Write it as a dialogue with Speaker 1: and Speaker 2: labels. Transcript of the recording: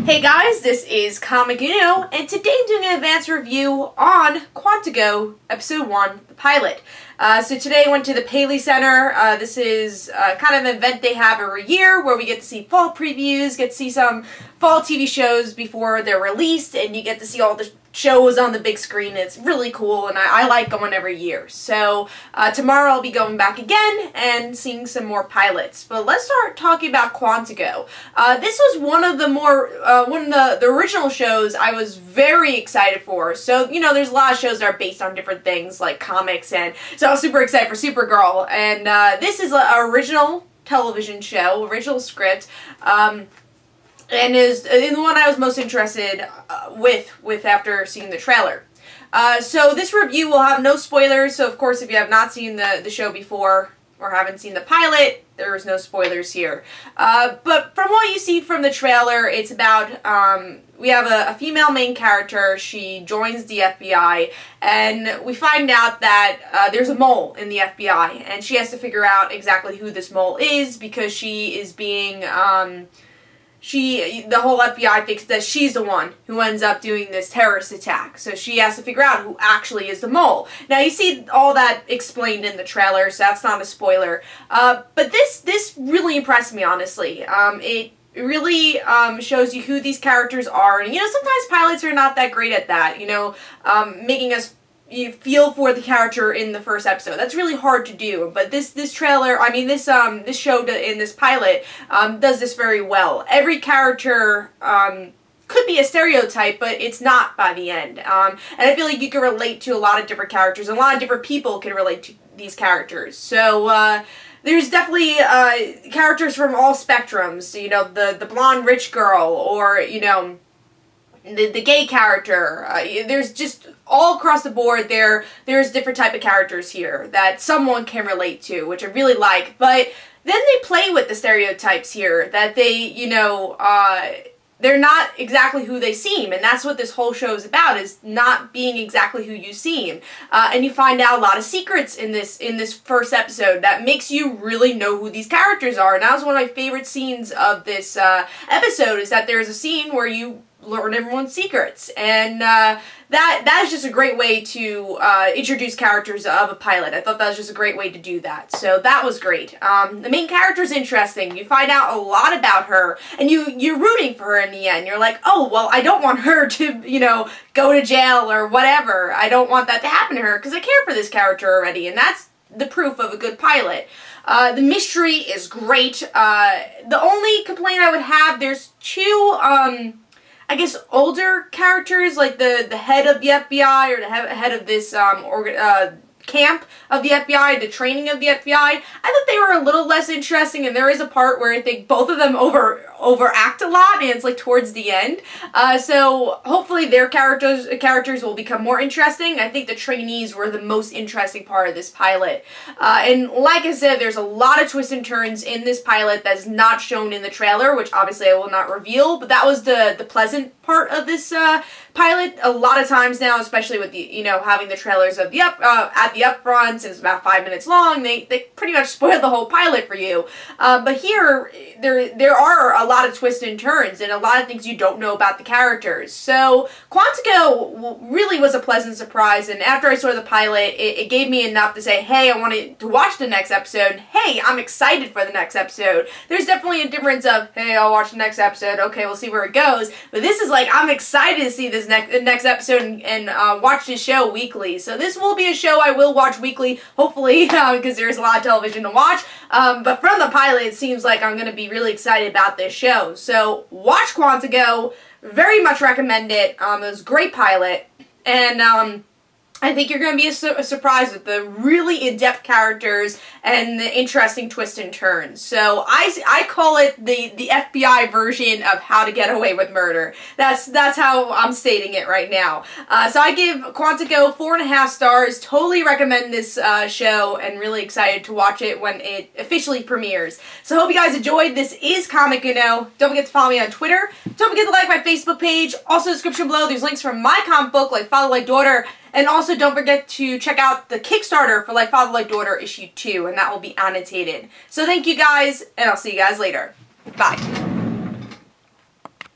Speaker 1: Hey guys, this is Comic Uno, and today I'm doing an advanced review on Quantico, Episode 1, the pilot. So today I went to the Paley Center. This is kind of an event they have every year where we get to see fall previews, get to see some fall TV shows before they're released, and you get to see all the shows on the big screen. It's really cool, and I like going every year. So tomorrow I'll be going back again and seeing some more pilots. But let's start talking about Quantico. This was one of the original shows I was very excited for. So, you know, there's a lot of shows that are based on different things like comics, and so I was super excited for Supergirl. And this is an original television show, original script. And is the one I was most interested with after seeing the trailer. So this review will have no spoilers, so of course if you have not seen the show before or haven't seen the pilot, there is no spoilers here. But from what you see from the trailer, it's about, we have a female main character. She joins the FBI, and we find out that there's a mole in the FBI, and she has to figure out exactly who this mole is because she is being... the whole FBI thinks that she's the one who ends up doing this terrorist attack. So she has to figure out who actually is the mole. Now you see all that explained in the trailer, so that's not a spoiler. But this really impressed me, honestly. It really shows you who these characters are. And, you know, sometimes pilots are not that great at that, you know, making us you feel for the character in the first episode. That's really hard to do, but this trailer, I mean this show in this pilot does this very well. Every character could be a stereotype, but it's not by the end. And I feel like you can relate to a lot of different characters, and a lot of different people can relate to these characters. So there's definitely characters from all spectrums. You know, the blonde rich girl, or you know, the gay character. There's just all across the board there's different type of characters here that someone can relate to, which I really like. But then they play with the stereotypes here, that they, you know, they're not exactly who they seem, and that's what this whole show is about, is not being exactly who you seem. And you find out a lot of secrets in this first episode that makes you really know who these characters are. And that was one of my favorite scenes of this episode, is that there's a scene where you learn everyone's secrets, and that is just a great way to introduce characters of a pilot. I thought that was just a great way to do that, so that was great. The main character is interesting. You find out a lot about her, and you're rooting for her in the end. You're like, oh, well, I don't want her to, you know, go to jail or whatever. I don't want that to happen to her, because I care for this character already, and that's the proof of a good pilot. The mystery is great. The only complaint I would have, there's two, I guess older characters, like the head of the FBI, or the head of this camp of the FBI, the training of the FBI. I thought they were a little less interesting, and there is a part where I think both of them overact a lot, and it's like towards the end. So hopefully their characters will become more interesting. I think the trainees were the most interesting part of this pilot. And like I said, there's a lot of twists and turns in this pilot that's not shown in the trailer, which obviously I will not reveal, but that was the pleasant part of this pilot. A lot of times now, especially with the, you know, having the trailers of the at the upfronts, and it's about 5 minutes long, they pretty much spoil the whole pilot for you. But here, there are a lot of twists and turns, and a lot of things you don't know about the characters. So Quantico really was a pleasant surprise, and after I saw the pilot, it gave me enough to say, hey, I wanted to watch the next episode. Hey, I'm excited for the next episode. There's definitely a difference of, hey, I'll watch the next episode, okay, we'll see where it goes. But this is like, I'm excited to see this next episode and watch this show weekly. So this will be a show I will watch weekly, hopefully, because there's a lot of television to watch. But from the pilot, it seems like I'm going to be really excited about this show. So watch Quantico. Very much recommend it. It was a great pilot. And I think you're going to be surprised with the really in-depth characters and the interesting twists and turns. So I call it the FBI version of How to Get Away with Murder. That's how I'm stating it right now. So I give Quantico 4.5 stars. Totally recommend this show, and really excited to watch it when it officially premieres. So hope you guys enjoyed. This is Comic Uno. Don't forget to follow me on Twitter. Don't forget to like my Facebook page. Also, in the description below, there's links from my comic book, like Father Like Daughter. And also don't forget to check out the Kickstarter for Like Father Like Daughter issue 2, and that will be annotated. So thank you guys, and I'll see you guys later. Bye.